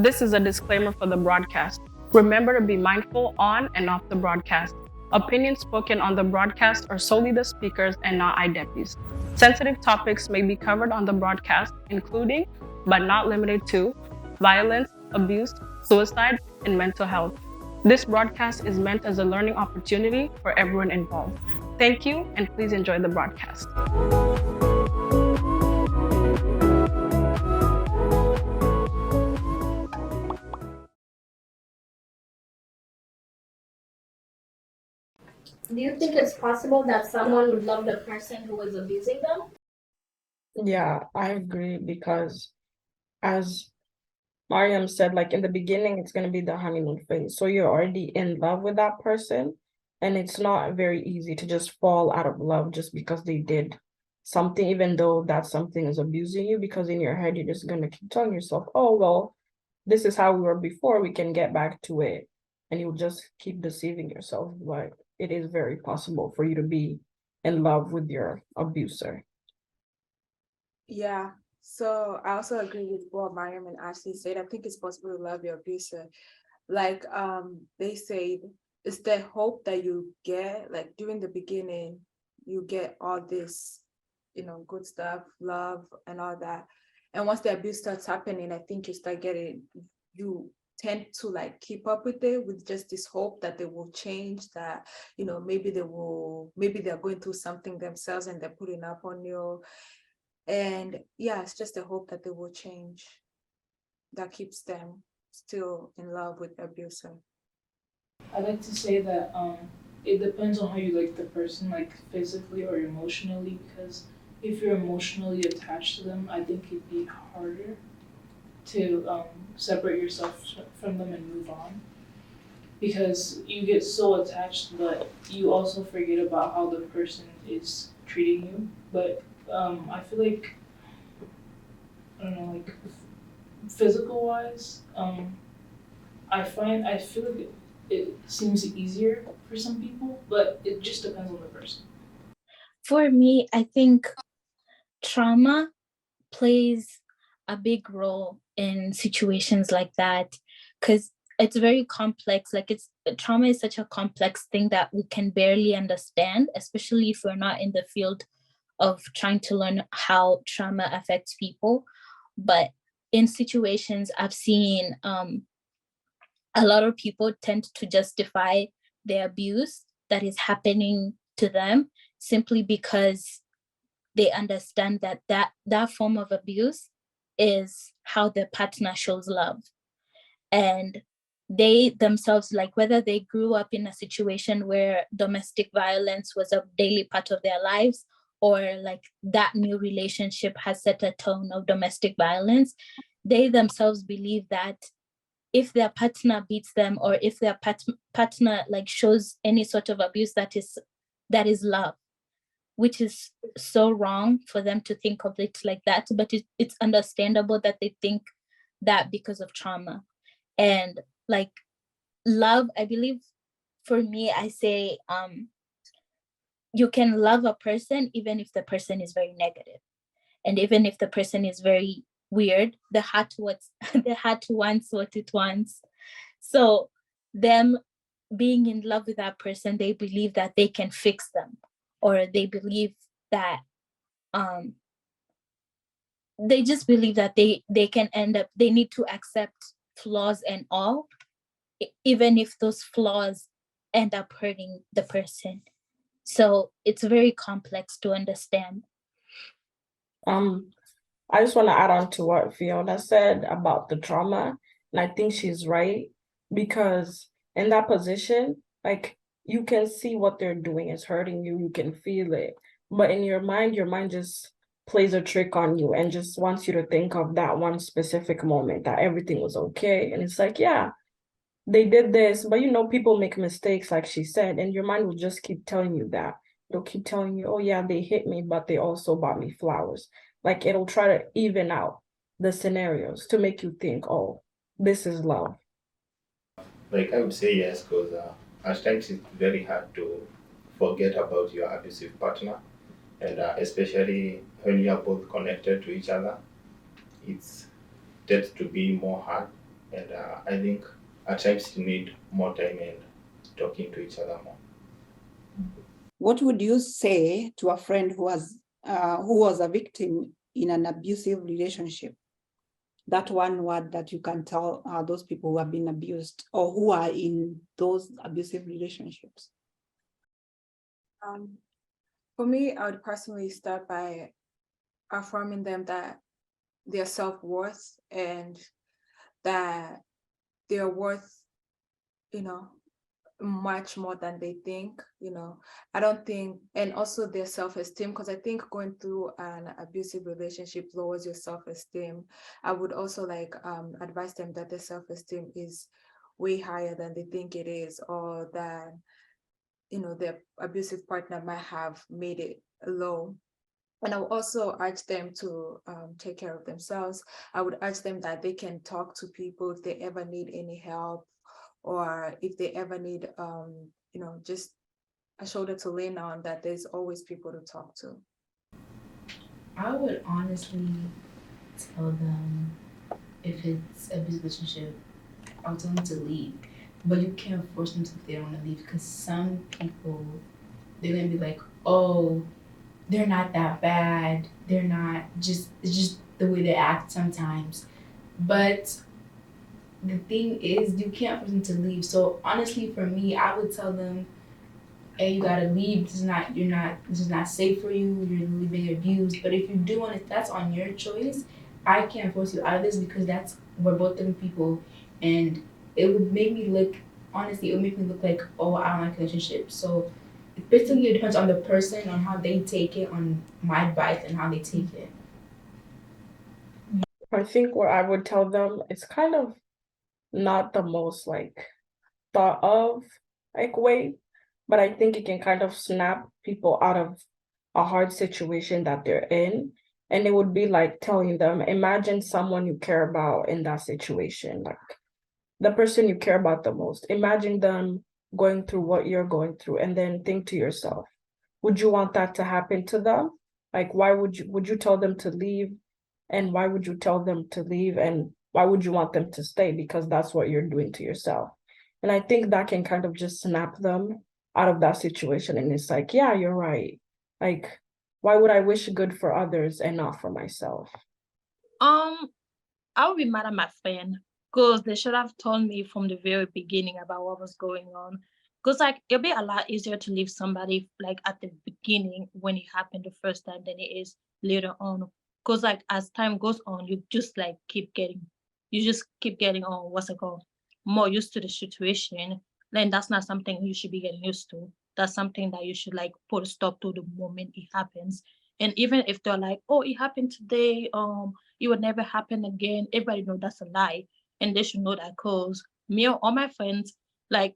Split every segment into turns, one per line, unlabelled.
This is a disclaimer for the broadcast. Remember to be mindful on and off the broadcast. Opinions spoken on the broadcast are solely the speakers and not IDEPIs. Sensitive topics may be covered on the broadcast, including, but not limited to, violence, abuse, suicide, and mental health. This broadcast is meant as a learning opportunity for everyone involved. Thank you, and please enjoy the broadcast.
Do you think it's possible that someone would love the person who was abusing them?
Yeah, I agree because as Mariam said, like in the beginning, it's gonna be the honeymoon phase. So you're already in love with that person, and it's not very easy to just fall out of love just because they did something, even though that something is abusing you, because in your head you're just gonna keep telling yourself, oh well, this is how we were before, we can get back to it. And you'll just keep deceiving yourself. But it is very possible for you to be in love with your abuser.
Yeah. So I also agree with what Mariam and Ashley said. I think it's possible to love your abuser. Like they said, it's the hope that you get, like during the beginning, you get all this, good stuff, love and all that. And once the abuse starts happening, I think you tend to like keep up with it with just this hope that they will change, that maybe they're going through something themselves and they're putting up on you. And yeah, it's just a hope that they will change that keeps them still in love with the abuser.
I like to say that it depends on how you like the person, like physically or emotionally, because if you're emotionally attached to them, I think it'd be harder to separate yourself from them and move on. Because you get so attached, but you also forget about how the person is treating you. But I feel like, I don't know, like physical wise, I feel like it seems easier for some people, but it just depends on the person.
For me, I think trauma plays a big role in situations like that because it's very complex. Like trauma is such a complex thing that we can barely understand, especially if we're not in the field of trying to learn how trauma affects people. But in situations I've seen, a lot of people tend to justify the abuse that is happening to them simply because they understand that form of abuse is how their partner shows love. And they themselves, like whether they grew up in a situation where domestic violence was a daily part of their lives, or like that new relationship has set a tone of domestic violence, they themselves believe that if their partner beats them, or if their partner like shows any sort of abuse, that is love, which is so wrong for them to think of it like that. But it's understandable that they think that because of trauma. And like love, I believe, for me, I say you can love a person even if the person is very negative, and even if the person is very weird. The heart wants what it wants. So them being in love with that person, they believe that they can fix them, or they believe that they just believe that they can end up, they need to accept flaws and all, even if those flaws end up hurting the person. So it's very complex to understand.
I just want to add on to what Fiona said about the trauma. And I think she's right because in that position, like you can see what they're doing is hurting you, you can feel it. But in your mind just plays a trick on you and just wants you to think of that one specific moment that everything was okay. And it's like, yeah, they did this, but people make mistakes, like she said, and your mind will just keep telling you that. It'll keep telling you, oh yeah, they hit me, but they also bought me flowers. Like it'll try to even out the scenarios to make you think, oh, this is love.
Like I would say yes, because at times it's very hard to forget about your abusive partner, and especially when you are both connected to each other, it's tends to be more hard And I think at times you need more time and talking to each other more.
What would you say to a friend who was a victim in an abusive relationship? That one word that you can tell those people who have been abused or who are in those abusive relationships.
For me, I would personally start by affirming them that their self-worth and that they're worth, you know, much more than they think, I don't think, and also their self-esteem, because I think going through an abusive relationship lowers your self-esteem. I would also advise them that their self-esteem is way higher than they think it is, or that their abusive partner might have made it low. And I would also urge them to take care of themselves. I would urge them that they can talk to people if they ever need any help, or if they ever need, just a shoulder to lean on, that there's always people to talk to.
I would honestly tell them, if it's a business relationship, I'll tell them to leave. But you can't force them to if they don't want to leave, because some people, they're gonna be like, oh, they're not that bad. They're not it's just the way they act sometimes. But the thing is, you can't force them to leave. So honestly, for me, I would tell them, hey, you gotta leave. This is not safe for you. You're being abused. But if you do want it, that's on your choice. I can't force you out of this, because we're both different people, and it would make me look, honestly, it would make me look like, oh, I don't like relationships. So basically, it depends on the person, on how they take it, on my advice and how they take it.
I think what I would tell them is kind of not the most thought of way, but I think it can kind of snap people out of a hard situation that they're in. And it would be like telling them, imagine someone you care about in that situation, like the person you care about the most. Imagine them going through what you're going through, and then think to yourself, would you want that to happen to them? Like, why would you tell them to leave? And why would you tell them to leave? And why would you want them to stay? Because that's what you're doing to yourself. And I think that can kind of just snap them out of that situation. And it's like, yeah, you're right. Like, why would I wish good for others and not for myself?
I would be mad at my friend, because they should have told me from the very beginning about what was going on. Because it'll be a lot easier to leave somebody at the beginning when it happened the first time than it is later on. Because as time goes on, you just keep getting what's it called, more used to the situation. Then that's not something you should be getting used to. That's something that you should put a stop to the moment it happens. And even if they're like, oh, it happened today, it would never happen again, everybody know that's a lie. And they should know that, because me or all my friends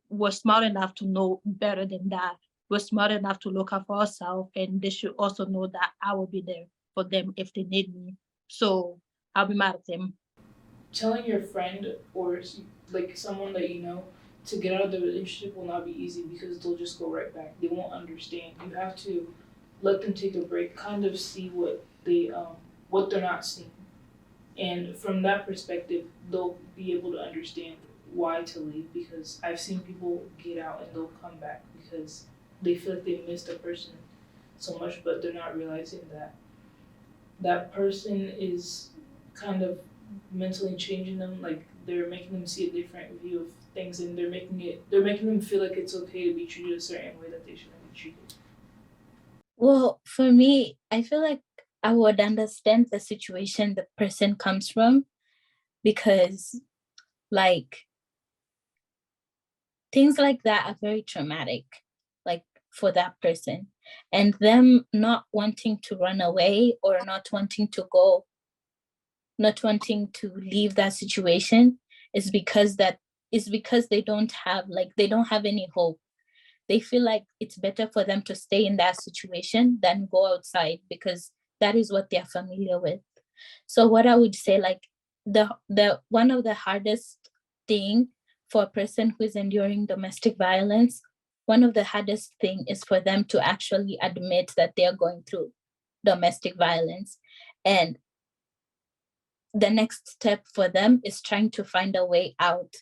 were smart enough to know better than that. We're smart enough to look out for ourselves, and they should also know that I will be there for them if they need me. So I'll be mad at them.
Telling your friend or someone that you know to get out of the relationship will not be easy, because they'll just go right back. They won't understand. You have to let them take a break, kind of see what they're not seeing, and from that perspective, they'll be able to understand why to leave. Because I've seen people get out and they'll come back because they feel like they missed a person so much, but they're not realizing that that person is kind of mentally changing them. Like, they're making them see a different view of things, and they're making them feel like it's okay to be treated a certain way that they shouldn't be treated.
Well, for me, I feel like I would understand the situation the person comes from, because things like that are very traumatic, for that person. And them not wanting to run away, or not wanting to go, not wanting to leave that situation, is because they don't have any hope. They feel like it's better for them to stay in that situation than go outside, because that is what they're familiar with. So what I would say, the one of the hardest thing for a person who is enduring domestic violence, one of the hardest thing is for them to actually admit that they're going through domestic violence. And the next step for them is trying to find a way out.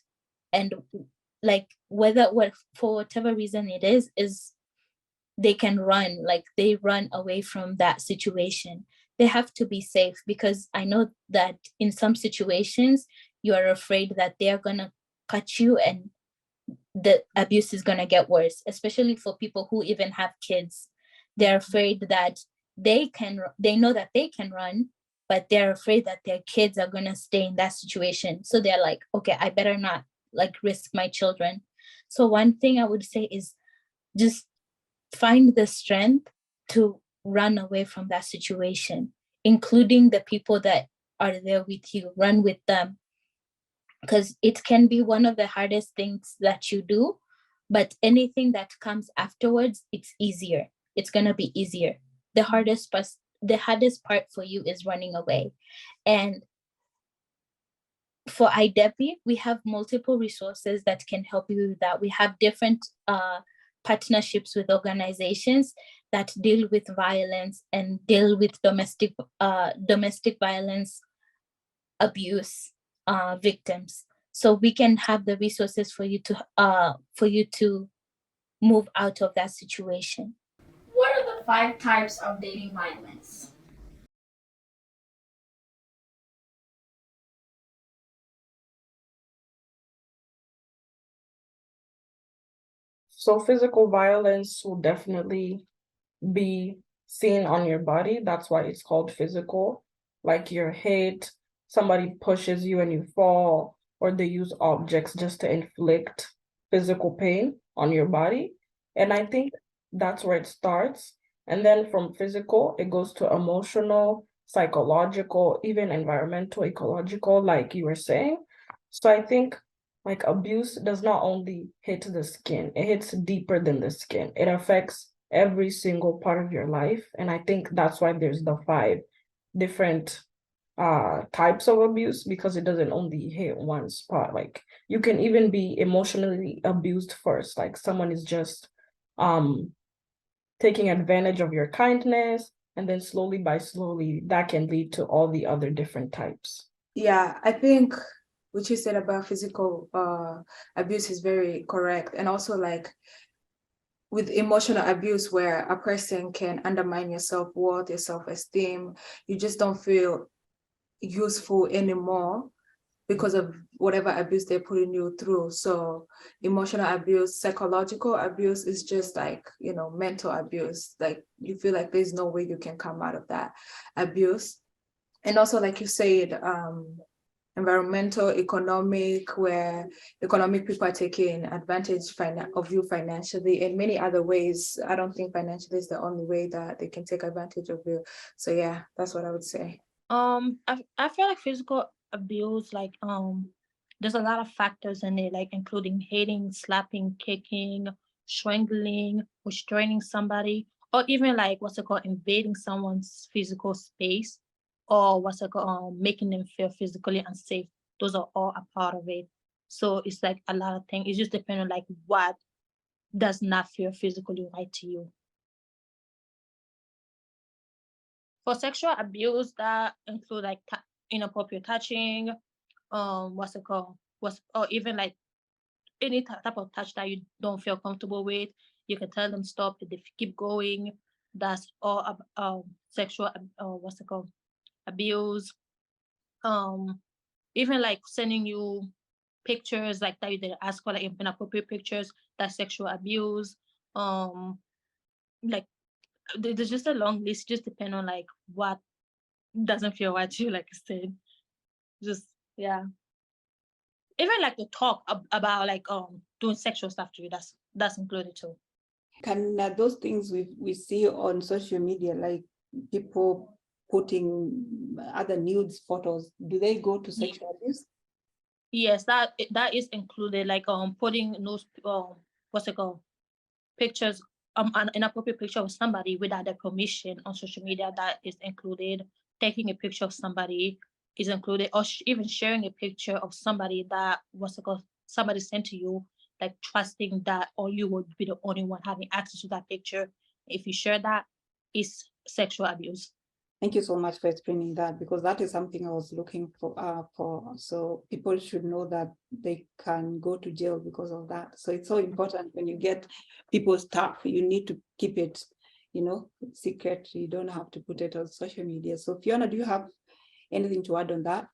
And like for whatever reason it is they can run, like they run away from that situation. They have to be safe, because I know that in some situations you are afraid that they are gonna cut you and the abuse is gonna get worse, especially for people who even have kids. They're afraid that they know that they can run, but they're afraid that their kids are gonna stay in that situation. So they're like, okay, I better not like risk my children. So one thing I would say is just find the strength to run away from that situation, including the people that are there with you. Run with them, because it can be one of the hardest things that you do, but anything that comes afterwards, it's easier. It's gonna be easier. The hardest part for you is running away. And for IDEPI, we have multiple resources that can help you with that. We have different partnerships with organizations that deal with violence and deal with domestic violence abuse victims. So we can have the resources for you to move out of that situation.
What are the 5 types of dating violence?
So physical violence will definitely be seen on your body. That's why it's called physical. Like your hit, somebody pushes you and you fall, or they use objects just to inflict physical pain on your body. And I think that's where it starts. And then from physical, it goes to emotional, psychological, even environmental, ecological, like you were saying. So I think like abuse does not only hit the skin, it hits deeper than the skin. It affects every single part of your life. And I think that's why there's the 5 different types of abuse, because it doesn't only hit one spot. Like you can even be emotionally abused first, like someone is just taking advantage of your kindness, and then slowly that can lead to all the other different types.
Yeah, I think what you said about physical abuse is very correct. And also like with emotional abuse, where a person can undermine your self-worth, your self-esteem, you just don't feel useful anymore because of whatever abuse they're putting you through. So emotional abuse, psychological abuse is just like, mental abuse. Like you feel like there's no way you can come out of that abuse. And also, like you said, environmental, economic, where economic people are taking advantage of you financially in many other ways. I don't think financially is the only way that they can take advantage of you. So yeah, that's what I would say.
I feel like physical abuse, like there's a lot of factors in it, like including hitting, slapping, kicking, strangling, restraining somebody, or even like invading someone's physical space, or making them feel physically unsafe. Those are all a part of it. So it's like a lot of things. It just depends on like what does not feel physically right to you. For sexual abuse, that include like inappropriate touching, or even like any type of touch that you don't feel comfortable with. You can tell them stop. If they keep going, that's all sexual abuse. Even like sending you pictures like that you didn't ask for, like inappropriate pictures, that's sexual abuse. Like there's just a long list, just depend on like what doesn't feel right to you, like I said. Just yeah. Even like the talk about like doing sexual stuff to you, that's included too.
Can those things we see on social media, like people putting other nudes photos, do they go to sexual abuse?
Yes, that is included, like putting those pictures, an inappropriate picture of somebody without their permission on social media, that is included. Taking a picture of somebody is included, or even sharing a picture of somebody that somebody sent to you, like trusting that or you would be the only one having access to that picture. If you share that, it's sexual abuse.
Thank you so much for explaining that, because that is something I was looking for. So people should know that they can go to jail because of that. So it's so important when you get people's stuff, you need to keep it, secret. You don't have to put it on social media. So Fiona, do you have anything to add on that?